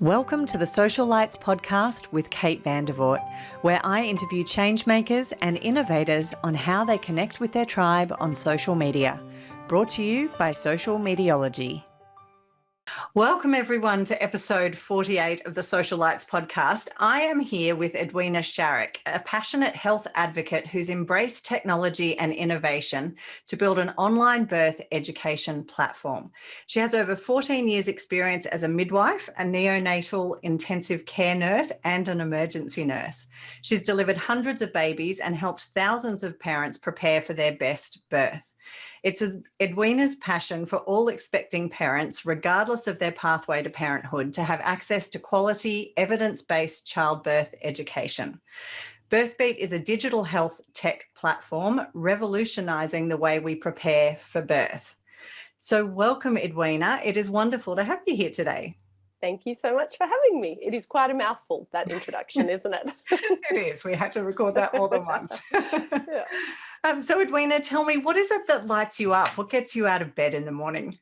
Welcome to the Social Lights podcast with Kate Vandervoort, where I interview changemakers and innovators on how they connect with their tribe on social media. Brought to you by Social Mediology. Welcome everyone to episode 48 of the Social Lights podcast. I am here with Edwina Sharrock, a passionate health advocate who's embraced technology and innovation to build an online birth education platform. She has over 14 years experience as a midwife, a neonatal intensive care nurse, and an emergency nurse. She's delivered hundreds of babies and helped thousands of parents prepare for their best birth. It's Edwina's passion for all expecting parents, regardless of their pathway to parenthood, to have access to quality, evidence-based childbirth education. Birthbeat is a digital health tech platform revolutionising the way we prepare for birth. So welcome, Edwina. It is wonderful to have you here today. Thank you so much for having me. It is quite a mouthful, that introduction, isn't it? It is. We had to record that more than once. Yeah. So Edwina, tell me, what is it that lights you up? What gets you out of bed in the morning?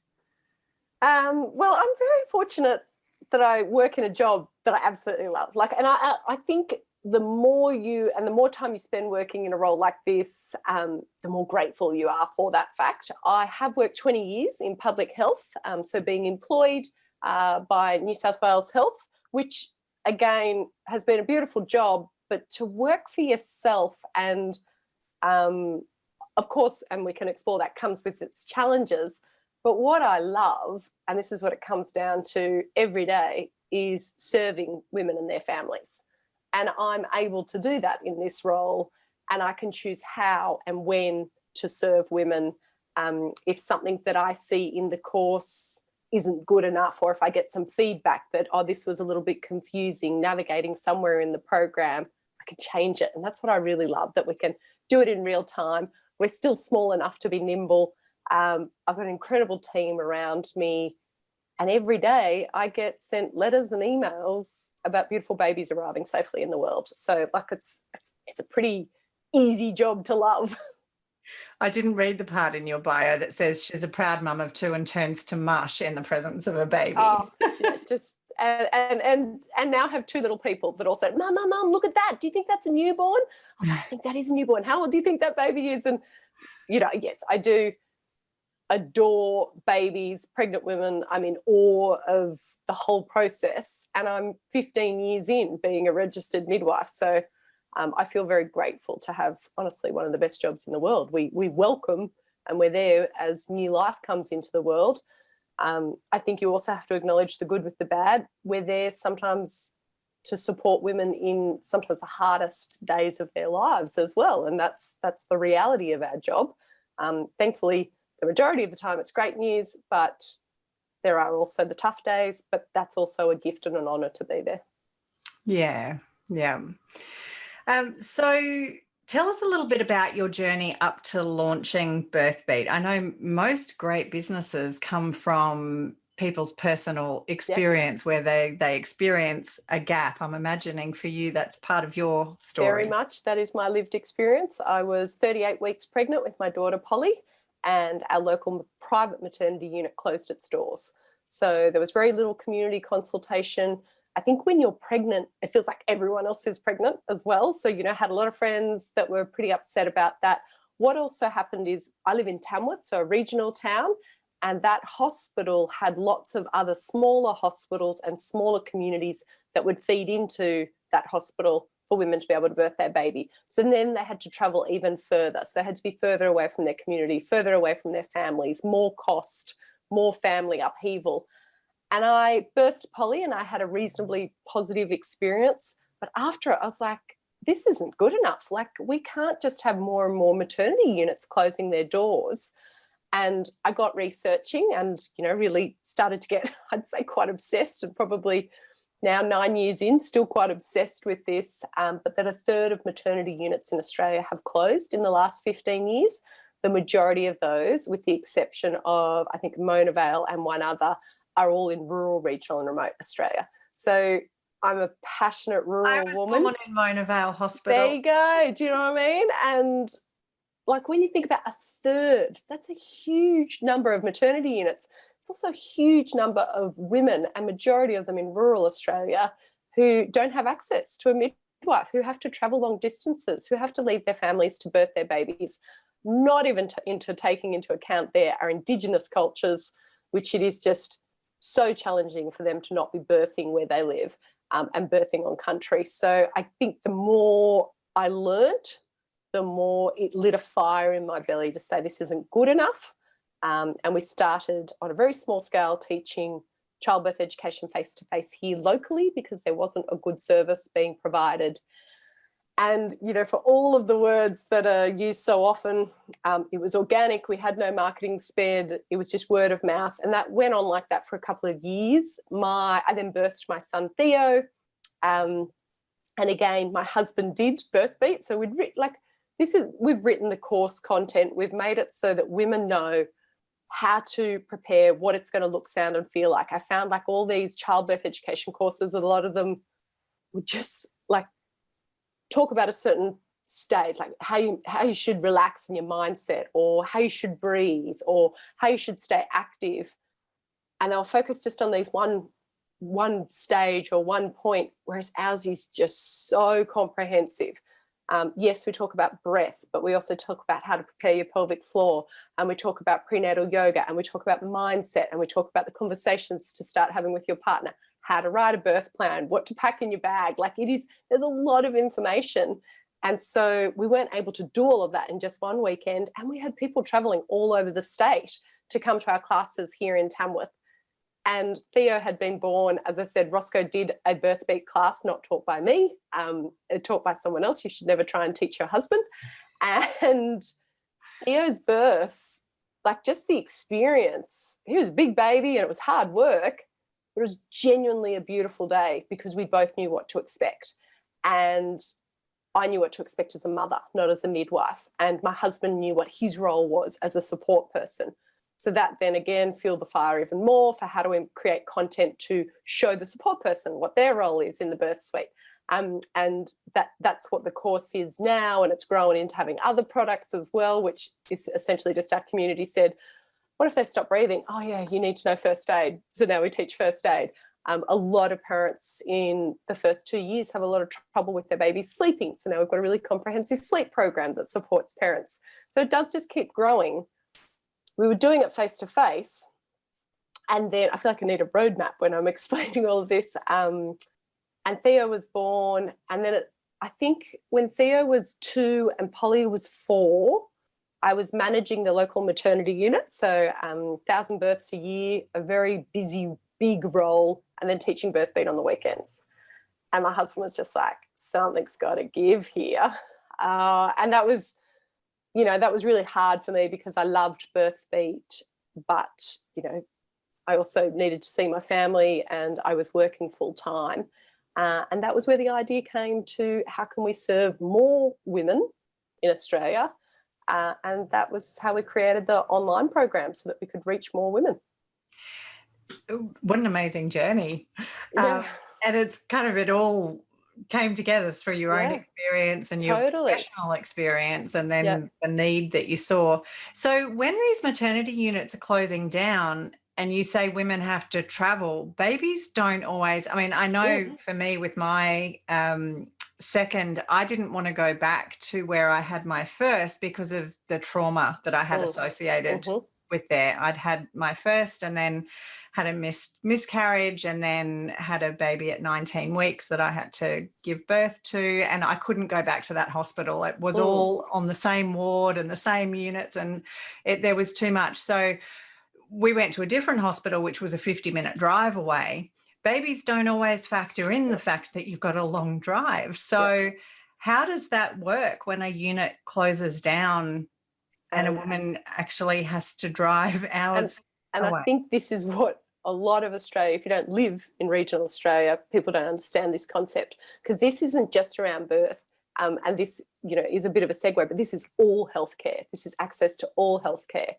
Well, I'm very fortunate that I work in a job that I absolutely love. I think the more time you spend working in a role like this, the more grateful you are for that fact. I have worked 20 years in public health, so being employed by New South Wales Health, which again has been a beautiful job, but to work for yourself and of course, and we can explore that, comes with its challenges. But what I love, and this is what it comes down to every day, is serving women and their families. And I'm able to do that in this role, and I can choose how and when to serve women. If something that I see in the course isn't good enough, or if I get some feedback that, oh, this was a little bit confusing, navigating somewhere in the program, I can change it. And that's what I really love, that we can do it in real time. We're still small enough to be nimble. I've got an incredible team around me, and every day I get sent letters and emails about beautiful babies arriving safely in the world. So it's a pretty easy job to love. I didn't read the part in your bio that says she's a proud mum of two and turns to mush in the presence of a baby. Oh, yeah, just and now have two little people that also, mum, look at that. Do you think that's a newborn? I think that is a newborn. How old do you think that baby is? And yes, I do adore babies, pregnant women. I'm in awe of the whole process, and I'm 15 years in being a registered midwife. So I feel very grateful to have, honestly, one of the best jobs in the world. We welcome, and we're there as new life comes into the world. I think you also have to acknowledge the good with the bad. We're there sometimes to support women in sometimes the hardest days of their lives as well, and that's the reality of our job. Thankfully, the majority of the time it's great news, but there are also the tough days, but that's also a gift and an honour to be there. Yeah. So tell us a little bit about your journey up to launching Birthbeat. I know most great businesses come from people's personal experience, where they experience a gap. I'm imagining for you that's part of your story. Very much. That is my lived experience. I was 38 weeks pregnant with my daughter Polly, and our local private maternity unit closed its doors. So there was very little community consultation. I think when you're pregnant, it feels like everyone else is pregnant as well. So, had a lot of friends that were pretty upset about that. What also happened is I live in Tamworth, so a regional town, and that hospital had lots of other smaller hospitals and smaller communities that would feed into that hospital for women to be able to birth their baby. So then they had to travel even further. So they had to be further away from their community, further away from their families, more cost, more family upheaval. And I birthed Polly, and I had a reasonably positive experience. But after it, I was like, this isn't good enough. We can't just have more and more maternity units closing their doors. And I got researching and, really started to get, I'd say, quite obsessed, and probably now 9 years in, still quite obsessed with this, but that a third of maternity units in Australia have closed in the last 15 years. The majority of those, with the exception of, I think, Mona Vale and one other, are all in rural, regional and remote Australia. So I'm a passionate rural woman. I was born in Mona Vale Hospital. There you go. Do you know what I mean? And when you think about a third, that's a huge number of maternity units. it's also a huge number of women, and majority of them in rural Australia, who don't have access to a midwife, who have to travel long distances, who have to leave their families to birth their babies, not even taking into account our Indigenous cultures, which it is just so challenging for them to not be birthing where they live, and birthing on country. So I think the more I learnt, the more it lit a fire in my belly to say this isn't good enough. And we started on a very small scale teaching childbirth education face-to-face here locally, because there wasn't a good service being provided. And, you know, for all of the words that are used so often, it was organic. We had no marketing spend. It was just word of mouth. And that went on like that for a couple of years. I then birthed my son, Theo. And again, my husband did birth beat. So we've written the course content. We've made it so that women know how to prepare, what it's going to look, sound and feel like. I found like all these childbirth education courses, a lot of them would just like talk about a certain state, like how you should relax in your mindset, or how you should breathe, or how you should stay active. And they'll focus just on these one stage or one point, whereas ours is just so comprehensive. Yes, we talk about breath, but we also talk about how to prepare your pelvic floor, and we talk about prenatal yoga, and we talk about mindset, and we talk about the conversations to start having with your partner, how to write a birth plan, what to pack in your bag. Like there's a lot of information. And so we weren't able to do all of that in just one weekend. And we had people traveling all over the state to come to our classes here in Tamworth. And Theo had been born, as I said, Roscoe did a birth beat class, not taught by me, taught by someone else. You should never try and teach your husband. And Theo's birth, like just the experience, he was a big baby and it was hard work. It was genuinely a beautiful day because we both knew what to expect. And I knew what to expect as a mother, not as a midwife. And my husband knew what his role was as a support person. So that then again fueled the fire even more for how do we create content to show the support person what their role is in the birth suite. And that's what the course is now, and it's grown into having other products as well, which is essentially just our community said, what if they stop breathing? Oh yeah, you need to know first aid. So now we teach first aid. A lot of parents in the first 2 years have a lot of trouble with their babies sleeping. So now we've got a really comprehensive sleep program that supports parents. So it does just keep growing. We were doing it face to face. And then I feel like I need a roadmap when I'm explaining all of this. And Theo was born. And then I think when Theo was 2 and Polly was 4, I was managing the local maternity unit. So 1,000 births a year, a very busy, big role, and then teaching birth beat on the weekends. And my husband was just like, something's got to give here. And that was, that was really hard for me because I loved birth beat, but, I also needed to see my family and I was working full time. And that was where the idea came to how can we serve more women in Australia? And that was how we created the online program so that we could reach more women. What an amazing journey. Yeah. And it's kind of, it all came together through your own experience and your professional experience, and then the need that you saw. So when these maternity units are closing down and you say women have to travel, babies don't always, I know for me with my second, I didn't want to go back to where I had my first because of the trauma that I had associated with there. I'd had my first and then had a miscarriage and then had a baby at 19 weeks that I had to give birth to, and I couldn't go back to that hospital. It was all on the same ward and the same units, and there was too much. So we went to a different hospital, which was a 50-minute drive away. Babies don't always factor in the fact that you've got a long drive. So how does that work when a unit closes down and a woman actually has to drive hours and away? I think this is what a lot of Australia, if you don't live in regional Australia, people don't understand this concept, because this isn't just around birth. And this, is a bit of a segue, but this is all healthcare. This is access to all healthcare.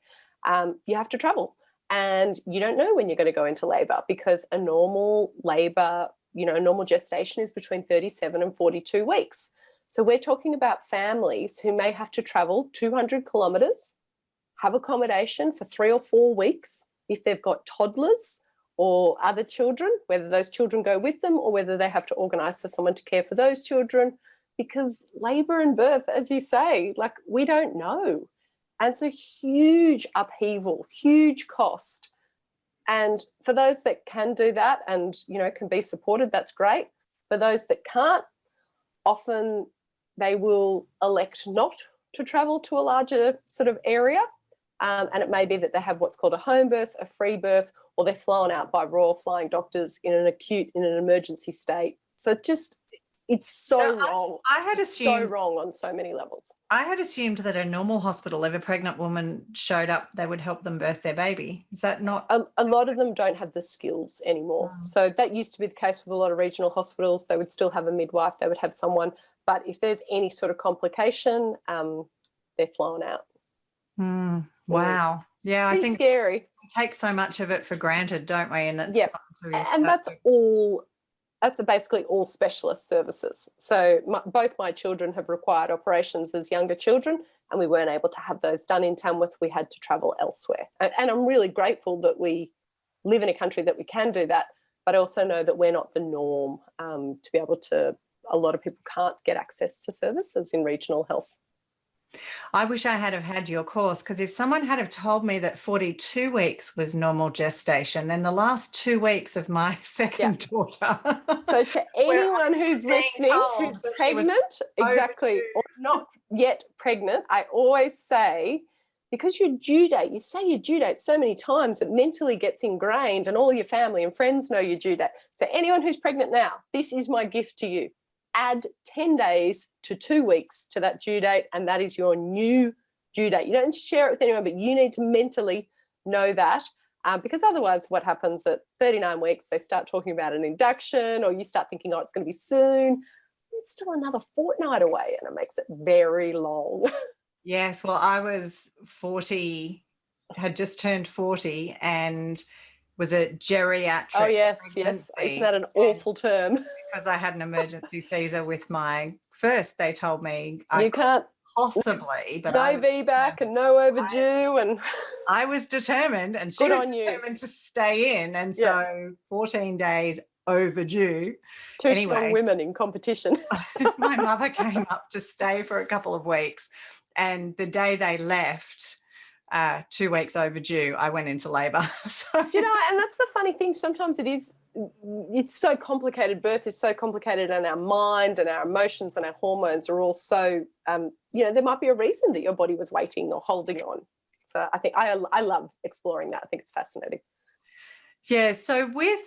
You have to travel. And you don't know when you're going to go into labour, because a normal labour, a normal gestation is between 37 and 42 weeks. So we're talking about families who may have to travel 200 kilometres, have accommodation for 3 or 4 weeks, if they've got toddlers or other children, whether those children go with them or whether they have to organise for someone to care for those children, because labour and birth, as you say, like we don't know. And so huge upheaval, huge cost. And for those that can do that and, you know, can be supported, that's great. For those that can't, often they will elect not to travel to a larger sort of area. And it may be that they have what's called a home birth, a free birth, or they're flown out by Royal Flying Doctors in an emergency state. So it's so wrong. I had assumed so wrong on so many levels. I had assumed that a normal hospital, if a pregnant woman showed up, they would help them birth their baby. Is that not? A lot of them don't have the skills anymore. So that used to be the case with a lot of regional hospitals. They would still have a midwife, they would have someone. But if there's any sort of complication, they're flown out. Wow. Yeah, Pretty I think scary. we take so much of it for granted, don't we? And it's and that's basically all specialist services. So both my children have required operations as younger children, and we weren't able to have those done in Tamworth. We had to travel elsewhere. And I'm really grateful that we live in a country that we can do that, but I also know that we're not the norm to be able to. A lot of people can't get access to services in regional health. I wish I had have had your course, because if someone had have told me that 42 weeks was normal gestation, then the last 2 weeks of my second daughter. So to anyone who's listening, who's pregnant, exactly, or not yet pregnant, I always say, because your due date, you say your due date so many times, it mentally gets ingrained and all your family and friends know your due date. So anyone who's pregnant now, this is my gift to you. Add 10 days to 2 weeks to that due date, and that is your new due date. You don't share it with anyone, but you need to mentally know that, because otherwise what happens at 39 weeks, they start talking about an induction, or you start thinking, oh, it's going to be soon. It's still another fortnight away, and it makes it very long. Yes, well, I was 40, had just turned 40, and was a geriatric. Oh, yes. Isn't that an awful term? Because I had an emergency Caesar with my first, they told me you can't possibly, but no VBAC and no overdue, and I was determined, and she was determined to stay in, and so 14 days overdue. Two strong women in competition. My mother came up to stay for a couple of weeks, and the day they left, 2 weeks overdue, I went into labour. So. Do you know, and that's the funny thing, sometimes it's so complicated. Birth is so complicated, and our mind and our emotions and our hormones are all so, there might be a reason that your body was waiting or holding on. So I think I love exploring that. I think it's fascinating. Yeah, so with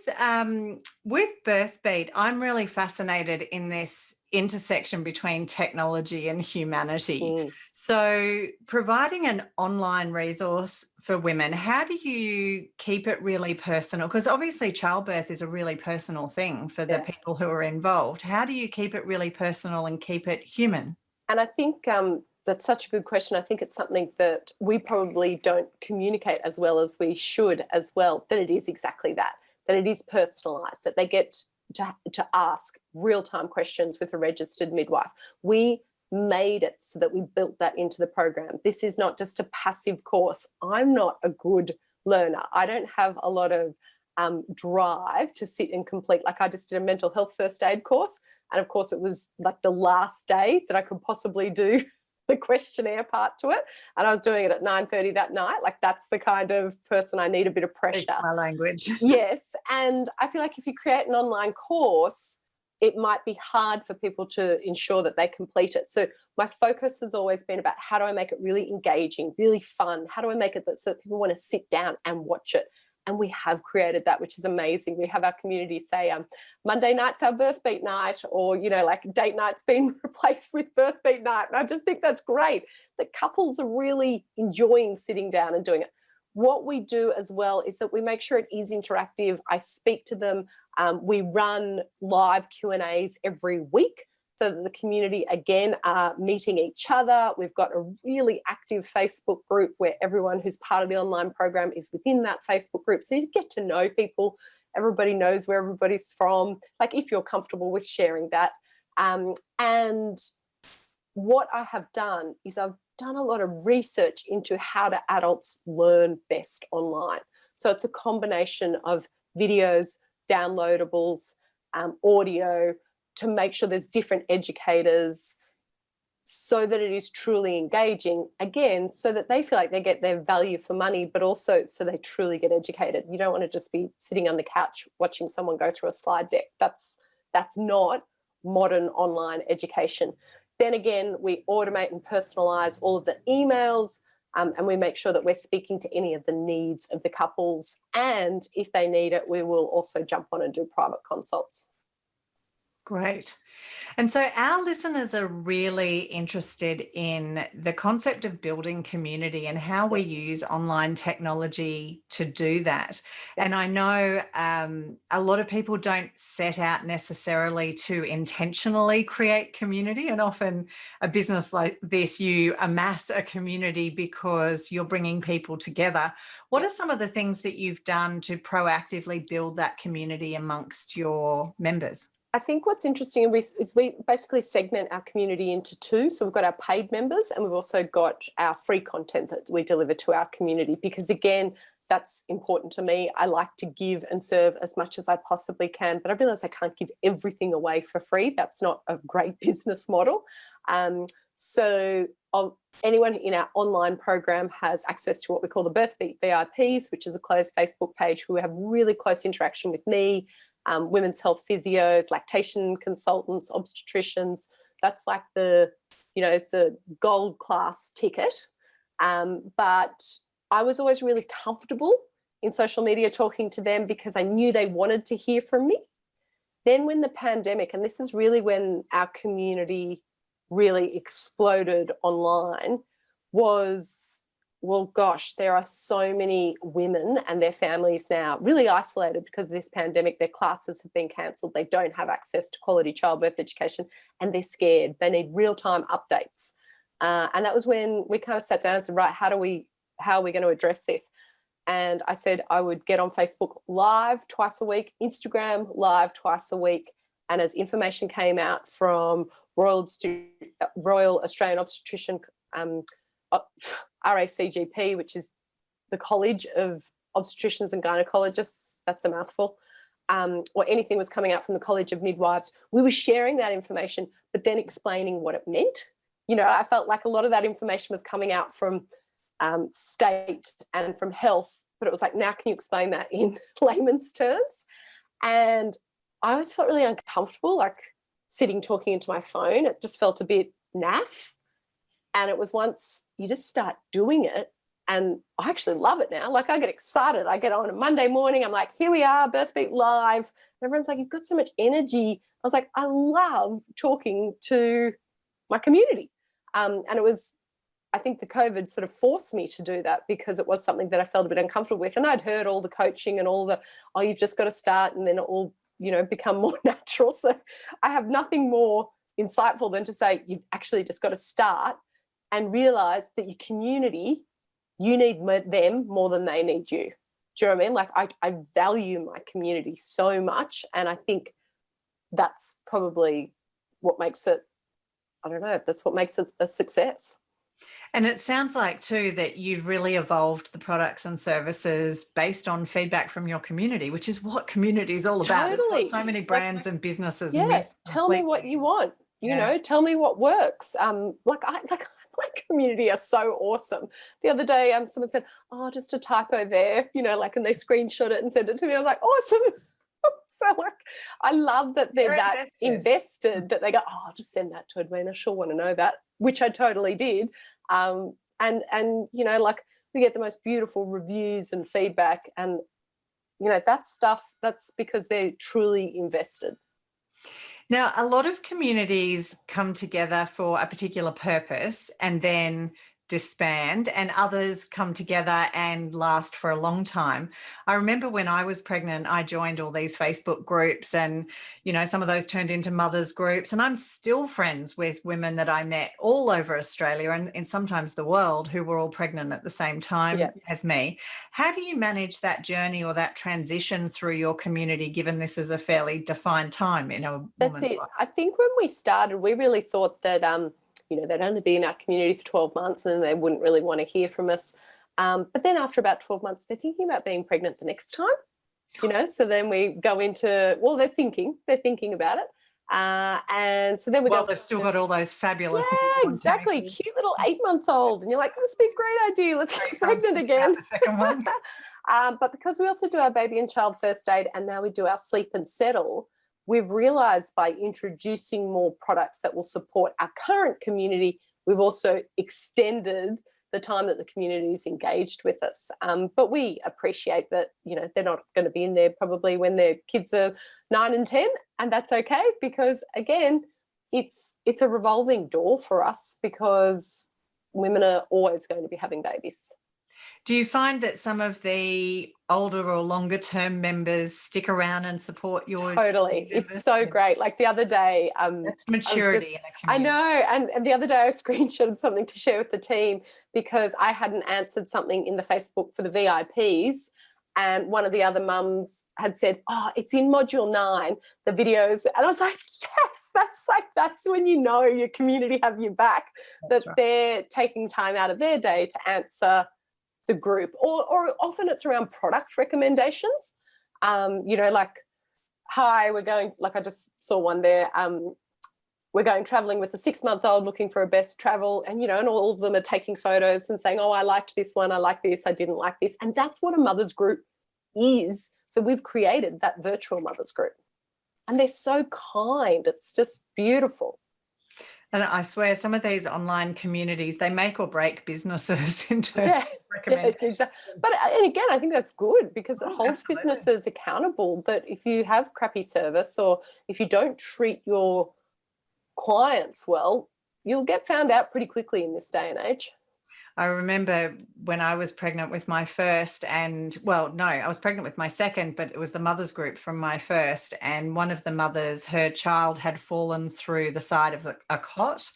Birthbeat, I'm really fascinated in this intersection between technology and humanity. So providing an online resource for women, how do you keep it really personal? Because obviously childbirth is a really personal thing for the people who are involved. How do you keep it really personal and keep it human? And I think that's such a good question. I think it's something that we probably don't communicate as well as we should as well, that it is exactly that it is personalised, that they get to ask real-time questions with a registered midwife. We made it so that we built that into the program. This is not just a passive course. I'm not a good learner. I don't have a lot of drive to sit and complete. Like, I just did a mental health first aid course, and of course it was like the last day that I could possibly do the questionnaire part to it, and I was doing it at 9:30 that night. Like, that's the kind of person I need a bit of pressure. My language. Yes, and I feel like if you create an online course, it might be hard for people to ensure that they complete it. So my focus has always been about, how do I make it really engaging, really fun? How do I make it so that people want to sit down and watch it? And we have created that, which is amazing. We have our community say, Monday night's our Birthbeat night, or, like date night's been replaced with Birthbeat night. And I just think that's great, that couples are really enjoying sitting down and doing it. What we do as well is that we make sure it is interactive. I speak to them. We run live Q&As every week, so that the community, again, are meeting each other. We've got a really active Facebook group where everyone who's part of the online program is within that Facebook group. So you get to know people. Everybody knows where everybody's from, like, if you're comfortable with sharing that. And what I have done is I've done a lot of research into how do adults learn best online. So it's a combination of videos, downloadables, audio, to make sure there's different educators, so that it is truly engaging, again, so that they feel like they get their value for money, but also so they truly get educated. You don't want to just be sitting on the couch watching someone go through a slide deck. That's not modern online education. Then again, we automate and personalize all of the emails, and we make sure that we're speaking to any of the needs of the couples. And if they need it, we will also jump on and do private consults. Great. And so our listeners are really interested in the concept of building community and how we use online technology to do that. And I know a lot of people don't set out necessarily to intentionally create community. And often a business like this, you amass a community because you're bringing people together. What are some of the things that you've done to proactively build that community amongst your members? I think what's interesting is we basically segment our community into two. So we've got our paid members, and we've also got our free content that we deliver to our community, because again, that's important to me. I like to give and serve as much as I possibly can, but I realize I can't give everything away for free. That's not a great business model. So anyone in our online program has access to what we call the Birthbeat VIPs, which is a closed Facebook page who have really close interaction with me, women's health physios, lactation consultants, obstetricians. That's like the gold class ticket. But I was always really comfortable in social media talking to them because I knew they wanted to hear from me. Then when the pandemic, and this is really when our community really exploded online, was, well, gosh, there are so many women and their families now really isolated because of this pandemic. Their classes have been cancelled. They don't have access to quality childbirth education, and they're scared. They need real-time updates. And that was when we kind of sat down and said, right, how are we going to address this? And I said I would get on Facebook live twice a week, Instagram live twice a week. And as information came out from Royal Australian Obstetrician RACGP, which is the College of Obstetricians and Gynecologists, that's a mouthful, or anything was coming out from the College of Midwives, we were sharing that information, but then explaining what it meant. I felt like a lot of that information was coming out from state and from health, but it was like, now can you explain that in layman's terms? And I always felt really uncomfortable, like sitting talking into my phone. It just felt a bit naff. And it was once you just start doing it, and I actually love it now. Like, I get excited. I get on a Monday morning, I'm like, here we are, Birthbeat Live. And everyone's like, you've got so much energy. I was like, I love talking to my community. And it was, I think the COVID sort of forced me to do that because it was something that I felt a bit uncomfortable with. And I'd heard all the coaching and all the, oh, you've just got to start and then it will, become more natural. So I have nothing more insightful than to say, you've actually just got to start and realize that your community, you need them more than they need you. Do you know what I mean? Like, I value my community so much, and I think that's probably what makes it, I don't know, that's what makes it a success. And it sounds like too that you've really evolved the products and services based on feedback from your community, which is what community is all about. Totally. It's what so many brands and businesses miss. Completely. Tell me what you want. Tell me what works. My community are so awesome. The other day, someone said, "Oh, just a typo there," and they screenshot it and sent it to me. I was like, "Awesome!" So I love that they're that invested that they go, "Oh, I'll just send that to Edwina. She'll want to know that," which I totally did. And we get the most beautiful reviews and feedback, and that stuff. That's because they're truly invested. Now, a lot of communities come together for a particular purpose and then disband, and others come together and last for a long time. I remember when I was pregnant, I joined all these Facebook groups, and some of those turned into mothers groups, and I'm still friends with women that I met all over Australia and sometimes the world who were all pregnant at the same time as me. How do you manage that journey or that transition through your community, given this is a fairly defined time in a woman's life? I think when we started, we really thought that they'd only be in our community for 12 months and then they wouldn't really want to hear from us. But then after about 12 months, they're thinking about being pregnant the next time, so then we go into, well, they're thinking about it. And so then we Well, go. they've still got all those fabulous. Yeah, exactly. Cute little 8-month-old. And you're like, this would be a great idea. Let's get pregnant again. The second one. But because we also do our baby and child first aid, and now we do our sleep and settle, we've realized by introducing more products that will support our current community, we've also extended the time that the community is engaged with us. But we appreciate that, they're not going to be in there probably when their kids are 9 and 10, and that's okay, because again, it's a revolving door for us, because women are always going to be having babies. Do you find that some of the older or longer term members stick around and support your? Totally. It's so great. Like the other day, that's maturity in a community. I know. And the other day I screenshotted something to share with the team because I hadn't answered something in the Facebook for the VIPs. And one of the other mums had said, oh, it's in module 9, the videos. And I was like, yes, that's when your community have your back, that's that right. They're taking time out of their day to answer the group. Or often it's around product recommendations. Like, hi, we're going, like I just saw one there, we're going traveling with a 6-month-old looking for a best travel, and and all of them are taking photos and saying, oh, I liked this one, I like this, I didn't like this. And that's what a mother's group is. So we've created that virtual mother's group, and they're so kind. It's just beautiful. And I swear some of these online communities, they make or break businesses in terms of recommendations. Yeah, exactly. But and again, I think that's good, because it holds businesses accountable, that if you have crappy service or if you don't treat your clients well, you'll get found out pretty quickly in this day and age. I remember when I was pregnant with my first, I was pregnant with my second, but it was the mother's group from my first. And one of the mothers, her child had fallen through the side of a cot,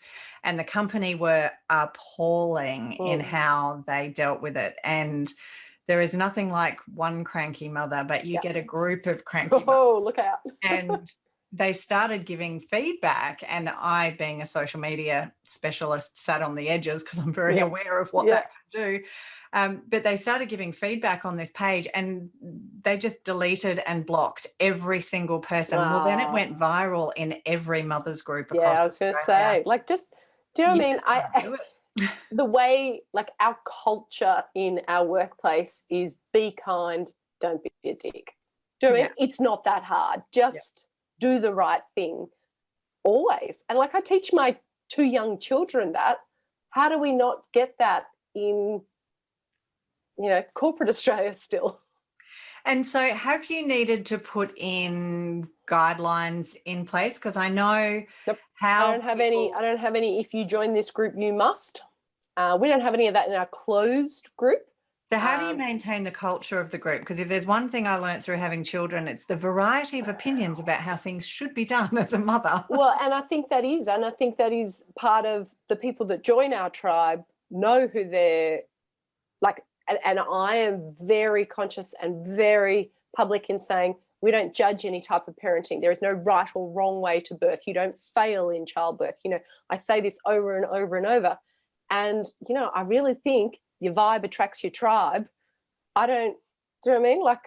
and the company were appalling in how they dealt with it. And there is nothing like one cranky mother, but you get a group of cranky mothers. Oh, look out. And they started giving feedback, and I, being a social media specialist, sat on the edges because I'm very aware of what that can do. But they started giving feedback on this page, and they just deleted and blocked every single person. Wow. Well, then it went viral in every mother's group across I was going to say, like, just, do you know what I mean? The way, like, our culture in our workplace is be kind, don't be a dick. Do you know what I mean? It's not that hard. Just do the right thing always. And like, I teach my 2 young children that. How do we not get that in, corporate Australia still? And so have you needed to put in guidelines in place? Because I know how I don't have any, if you join this group, you must. We don't have any of that in our closed group. So how do you maintain the culture of the group? Because if there's one thing I learned through having children, it's the variety of opinions about how things should be done as a mother. Well, and I think that is part of the people that join our tribe know who they're like, and I am very conscious and very public in saying we don't judge any type of parenting. There is no right or wrong way to birth. You don't fail in childbirth. I say this over and over and over. And, I really think your vibe attracts your tribe. Do you know what I mean? Like,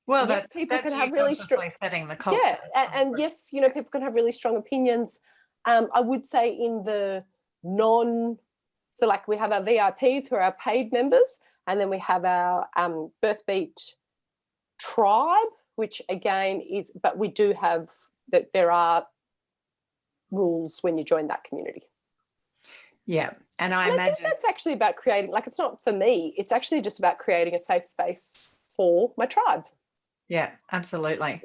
well, people can have really strong setting the culture. Yeah, and yes, people can have really strong opinions. I would say in the so like we have our VIPs who are our paid members, and then we have our BirthBeat tribe, which again but we do have that there are rules when you join that community. Yeah. And I imagine think that's actually about creating, like, it's not for me, it's actually just about creating a safe space for my tribe. Yeah, absolutely.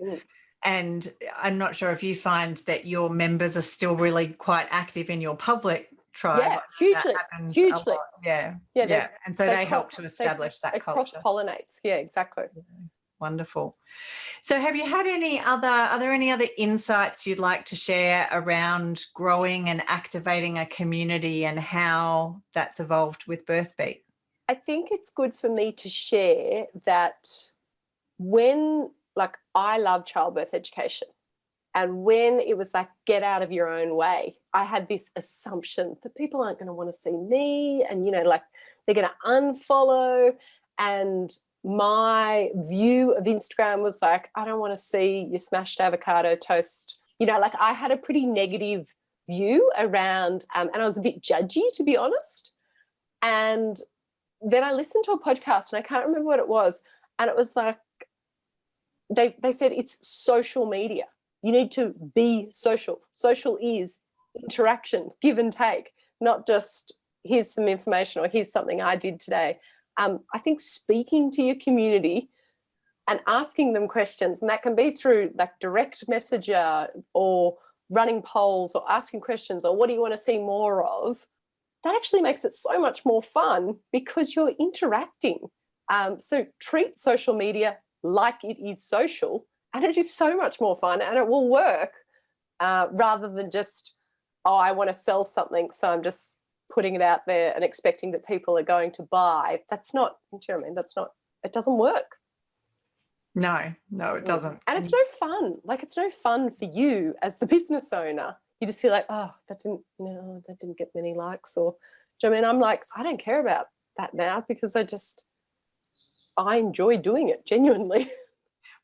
And I'm not sure if you find that your members are still really quite active in your public tribe. Yeah, hugely. Yeah. And so they help to establish that culture. It cross-pollinates. Yeah, exactly. Wonderful. So have you had are there any other insights you'd like to share around growing and activating a community and how that's evolved with BirthBeat? I think it's good for me to share that when, like, I love childbirth education. And when it was like, get out of your own way, I had this assumption that people aren't going to want to see me and, like they're going to unfollow. And my view of Instagram was like, I don't want to see your smashed avocado toast. Like I had a pretty negative view around, and I was a bit judgy, to be honest. And then I listened to a podcast and I can't remember what it was. And it was like, they said it's social media. You need to be social. Social is interaction, give and take, not just here's some information or here's something I did today. I think speaking to your community and asking them questions, and that can be through like direct messenger or running polls or asking questions or what do you want to see more of, that actually makes it so much more fun because you're interacting. So treat social media like it is social, and it is so much more fun and it will work rather than just, I want to sell something, so I'm just putting it out there and expecting that people are going to buy. That's not, do you know what I mean? That's not, it doesn't work. No, it doesn't. And it's no fun. Like it's no fun for you as the business owner. You just feel like, that didn't get many likes, or, do you know what I mean? I'm like, I don't care about that now because I enjoy doing it genuinely.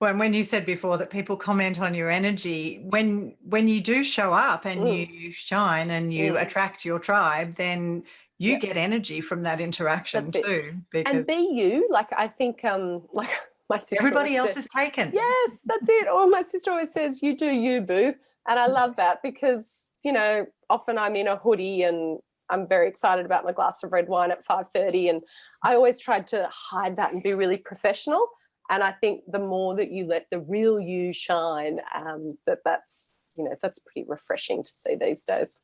Well, and when you said before that people comment on your energy, when you do show up and you shine and you attract your tribe, then you get energy from that interaction too. And be you. Like I think like my sister, everybody else is taken. Yes, that's it. Or my sister always says, you do you, boo. And I love that because, often I'm in a hoodie and I'm very excited about my glass of red wine at 5:30, and I always tried to hide that and be really professional. And I think the more that you let the real you shine, that's pretty refreshing to see these days.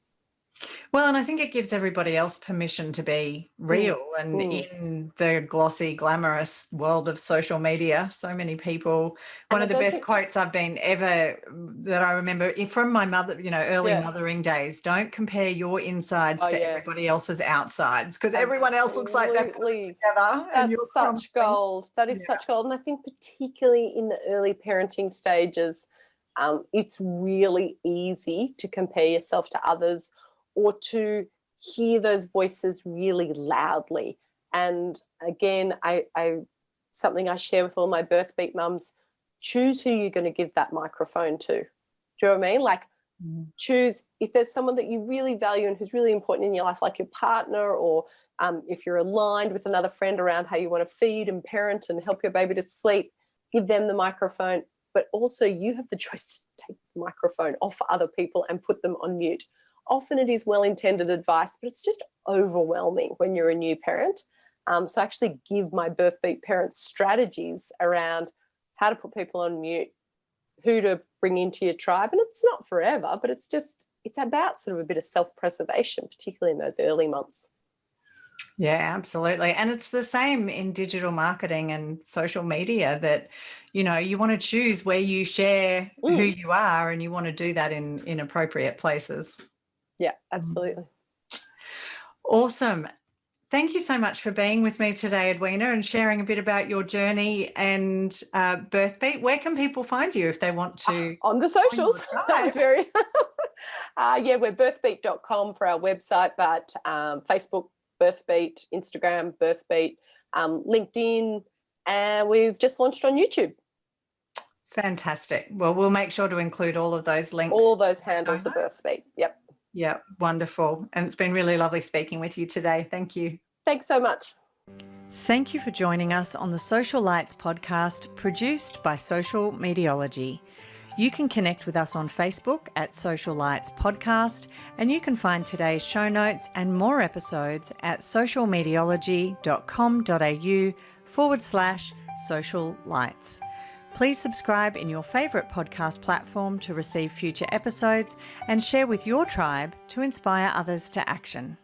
Well, and I think it gives everybody else permission to be real. And in the glossy, glamorous world of social media, so many people, one of the best quotes I've been ever that I remember from my mother, early mothering days, don't compare your insides to everybody else's outsides, because everyone else looks like they're put together. That's such gold. That is such gold. And I think particularly in the early parenting stages, it's really easy to compare yourself to others or to hear those voices really loudly. And again, I something I share with all my birth beat mums, choose who you're going to give that microphone to. Do you know what I mean? Like choose, if there's someone that you really value and who's really important in your life, like your partner, or if you're aligned with another friend around how you want to feed and parent and help your baby to sleep, give them the microphone. But also you have the choice to take the microphone off for other people and put them on mute. Often it is well-intended advice, but it's just overwhelming when you're a new parent. So I actually give my birth beat parents strategies around how to put people on mute, who to bring into your tribe. And it's not forever, but it's about sort of a bit of self-preservation, particularly in those early months. Yeah, absolutely. And it's the same in digital marketing and social media that, you want to choose where you share who you are, and you want to do that in appropriate places. Yeah, absolutely. Awesome. Thank you so much for being with me today, Edwina, and sharing a bit about your journey and BirthBeat. Where can people find you if they want to? On the socials. That was very... we're birthbeat.com for our website, but Facebook, BirthBeat, Instagram, BirthBeat, LinkedIn, and we've just launched on YouTube. Fantastic. Well, we'll make sure to include all of those links. All those handles are BirthBeat. Yep. Yeah, wonderful. And it's been really lovely speaking with you today. Thank you. Thanks so much. Thank you for joining us on the Social Lights podcast, produced by Social Mediology. You can connect with us on Facebook at Social Lights Podcast, and you can find today's show notes and more episodes at socialmediology.com.au/social lights. Please subscribe in your favourite podcast platform to receive future episodes and share with your tribe to inspire others to action.